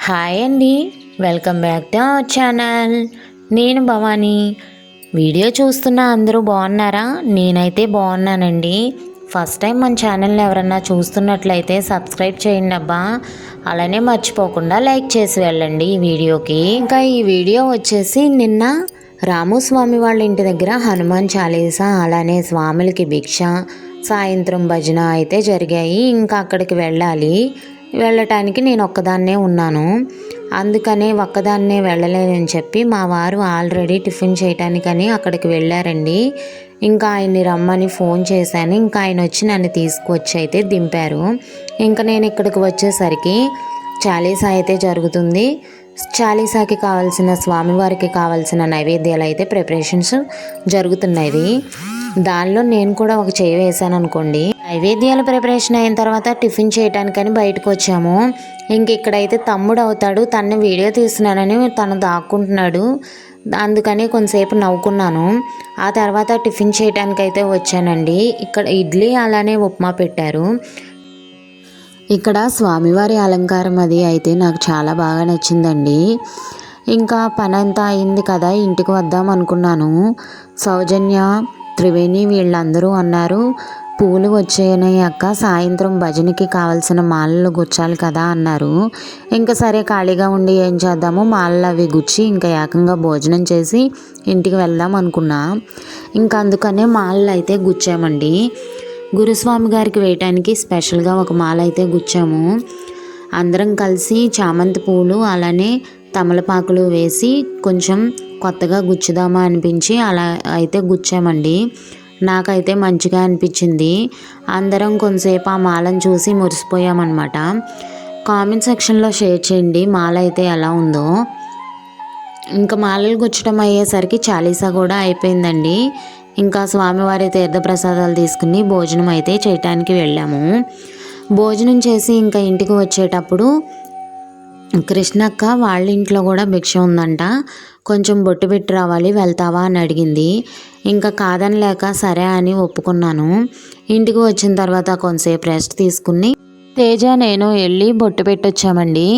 Hi అండి, welcome back to our channel. నేను Bhavani. Video చూస్తున్న అందరూ బాగున్నారా? నేనైతే బాగున్నానండి. ఫస్ట్ టైం మన ఛానల్ని ఎవరన్నా చూస్తున్నట్లయితే సబ్స్క్రైబ్ చేయండి అబ్బా. అలానే మర్చిపోకుండా లైక్ చేసి వెళ్ళండి ఈ వీడియోకి. ఇంకా ఈ వీడియో వచ్చేసి నిన్న రాముస్వామి వాళ్ళ ఇంటి దగ్గర హనుమాన్ చాలీసా, అలానే స్వాములకి భిక్ష, సాయంత్రం భజన అయితే జరిగాయి. ఇంకా అక్కడికి వెళ్ళటానికి నేను ఒక్కదాన్నే ఉన్నాను. అందుకనే ఒక్కదాన్నే వెళ్ళలేనని చెప్పి మా వారు ఆల్రెడీ టిఫిన్ చేయటానికని అక్కడికి వెళ్ళారండి. ఇంకా ఆయన్ని రమ్మని ఫోన్ చేశాను. ఇంకా ఆయన వచ్చి నన్ను తీసుకువచ్చి అయితే దింపారు. ఇంకా నేను ఇక్కడికి వచ్చేసరికి చాలీసా అయితే జరుగుతుంది. చాలీసాకి కావాల్సిన, స్వామివారికి కావాల్సిన నైవేద్యాలు అయితే ప్రిపరేషన్స్ జరుగుతున్నాయి. దానిలో నేను కూడా ఒక చేయి వేసాను అనుకోండి. నైవేద్యాల ప్రిపరేషన్ అయిన తర్వాత టిఫిన్ చేయడానికని బయటకు వచ్చాము. ఇంక ఇక్కడైతే తమ్ముడు అవుతాడు, తను వీడియో తీస్తున్నానని తను దాక్కుంటున్నాడు. అందుకని కొంతసేపు నవ్వుకున్నాను. ఆ తర్వాత టిఫిన్ చేయడానికైతే వచ్చానండి. ఇక్కడ ఇడ్లీ అలానే ఉప్మా పెట్టారు. ఇక్కడ స్వామివారి అలంకారం అది అయితే నాకు చాలా బాగా నచ్చిందండి. ఇంకా పని అంతా అయింది కదా, ఇంటికి వద్దాం అనుకున్నాను. సౌజన్య, త్రివేణి వీళ్ళందరూ అన్నారు, పూలు వచ్చాయని అక్క, సాయంత్రం భజనకి కావాల్సిన మాలలు గుచ్చాలి కదా అన్నారు. ఇంకా సరే ఖాళీగా ఉండి ఏం చేద్దాము, మాలలు అవి గుచ్చి ఇంకా ఏకంగా భోజనం చేసి ఇంటికి వెళ్దాం అనుకున్నా. ఇంకా అందుకనే మాలలు అయితే గుచ్చామండి. గురుస్వామి గారికి వేయటానికి స్పెషల్గా ఒక మాల అయితే గుచ్చాము. అందరం కలిసి చామంతి పూలు అలానే తమలపాకులు వేసి కొంచెం కొత్తగా గుచ్చుదామా అనిపించి అలా అయితే గుచ్చామండి. నాకైతే మంచిగా అనిపించింది. అందరం కొంతసేపు ఆ మాలను చూసి మురిసిపోయామన్నమాట. కామెంట్ సెక్షన్లో షేర్ చేయండి మాల అయితే ఎలా ఉందో. ఇంకా మాలలు గుచ్చడం అయ్యేసరికి చాలీసా కూడా అయిపోయిందండి. ఇంకా స్వామివారి తీర్థప్రసాదాలు తీసుకుని భోజనం అయితే చేయటానికి వెళ్ళాము. భోజనం చేసి ఇంకా ఇంటికి వచ్చేటప్పుడు కృష్ణక్క వాళ్ళ ఇంట్లో కూడా భిక్ష ఉందంట, కొంచెం బొట్టు పెట్టి రావాలి, వెళ్తావా అని అడిగింది. ఇంకా కాదనలేక సరే అని ఒప్పుకున్నాను. ఇంటికి వచ్చిన తర్వాత కొంతసేపు రెస్ట్ తీసుకుని తేజ నేను వెళ్ళి బొట్టు పెట్టొచ్చామండి.